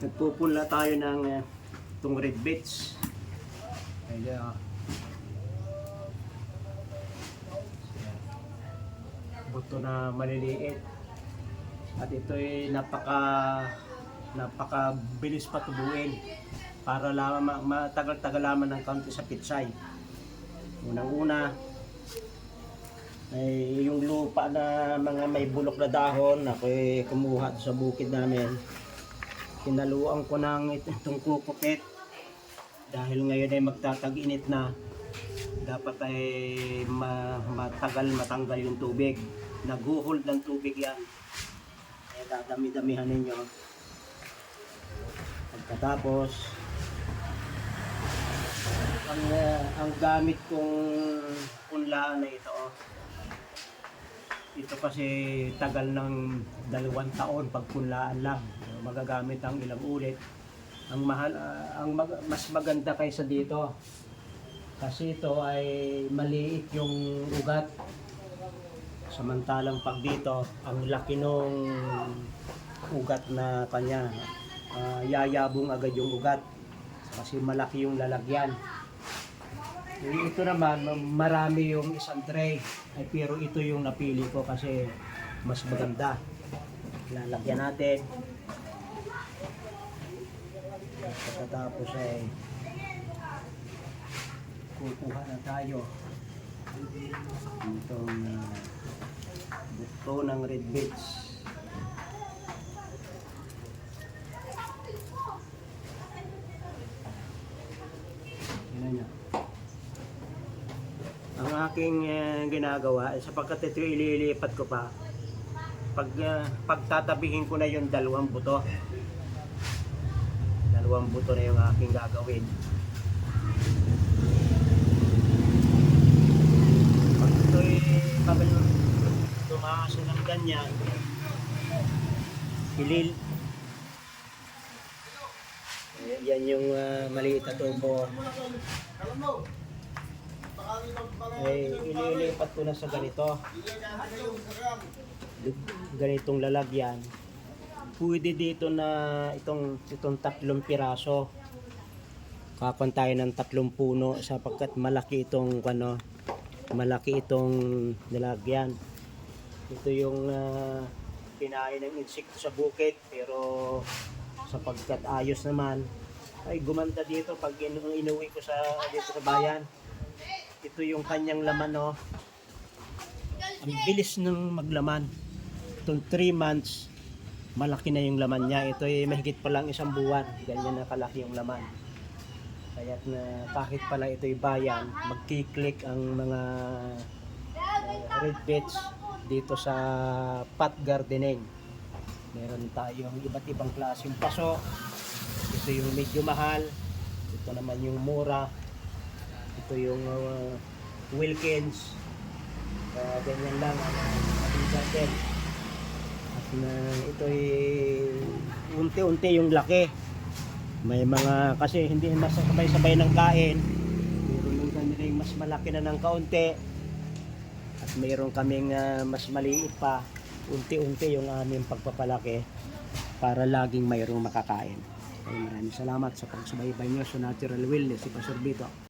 Nagpupunla tayo ng itong red beets. Ayan. Buto na maliliit. At ito ay napaka bilis patubuin para lamang matagal-tagal lamang ng kaunti sa pitsay. Unang-una ay yung lupa na mga may bulok na dahon ako kumuha sa bukid namin. Kinaluan ko ng itong kukupit dahil ngayon ay magtatag-init na, dapat ay matagal matanggal yung tubig. Naghuhold ng tubig yan, kaya dadami-damihan ninyo. Pagkatapos ang gamit kong punlaan na ito kasi tagal ng 2 taon pagpunlaan lang, magagamit ang ilang ulit. Ang mahal, mas maganda kaysa dito kasi ito ay maliit yung ugat, samantalang pag dito ang laki nung ugat na kanya, yayabong agad yung ugat kasi malaki yung lalagyan. Ito naman marami yung isang tray, pero ito yung napili ko kasi mas maganda. Lalagyan natin. Pagkatapos ay kukuha na tayo itong buto ng red beets. Yan na. Ang aking ginagawa sapagkat ito ililipat ko pa, pagtatabihin ko na yung 2 buto. 2 buto na yung aking gagawin. Pag ito'y tumaas ng ganyan, yan yung maliit na tubo. Ay ililipat ko na sa ganitong lalagyan. Pwede dito na itong 3 piraso. Kakuha tayo ng 3 puno sapagkat malaki itong lalagyan. Ito yung kinain ng insekto sa bukid, pero sapagkat ayos naman ay gumanda dito pag inuwi ko dito sa bayan. Ito yung kanyang laman, no. Ang bilis ng maglaman. Itong 3 months, malaki na yung laman niya. Ito ay mahigit pa lang 1 buwan. Ganyan na kalaki yung laman. Kaya kahit pala ito'y bayan, magkiklik ang mga red beets dito sa pot gardening. Meron tayong iba't ibang klaseng paso. Ito yung medyo mahal. Ito naman yung mura. Ito yung Wilkins. Ganyan lang ang ating garden. At ito'y unti-unti yung laki. May mga kasi hindi masasabay-sabay ng kain. Meron ng kanilang mas malaki na ng kaunti. At mayroon kaming mas maliit pa. Unti-unti yung aming pagpapalaki para laging mayroong makakain. Maraming salamat sa pagsubaybay nyo sa Natural Wellness si Pastor Vito.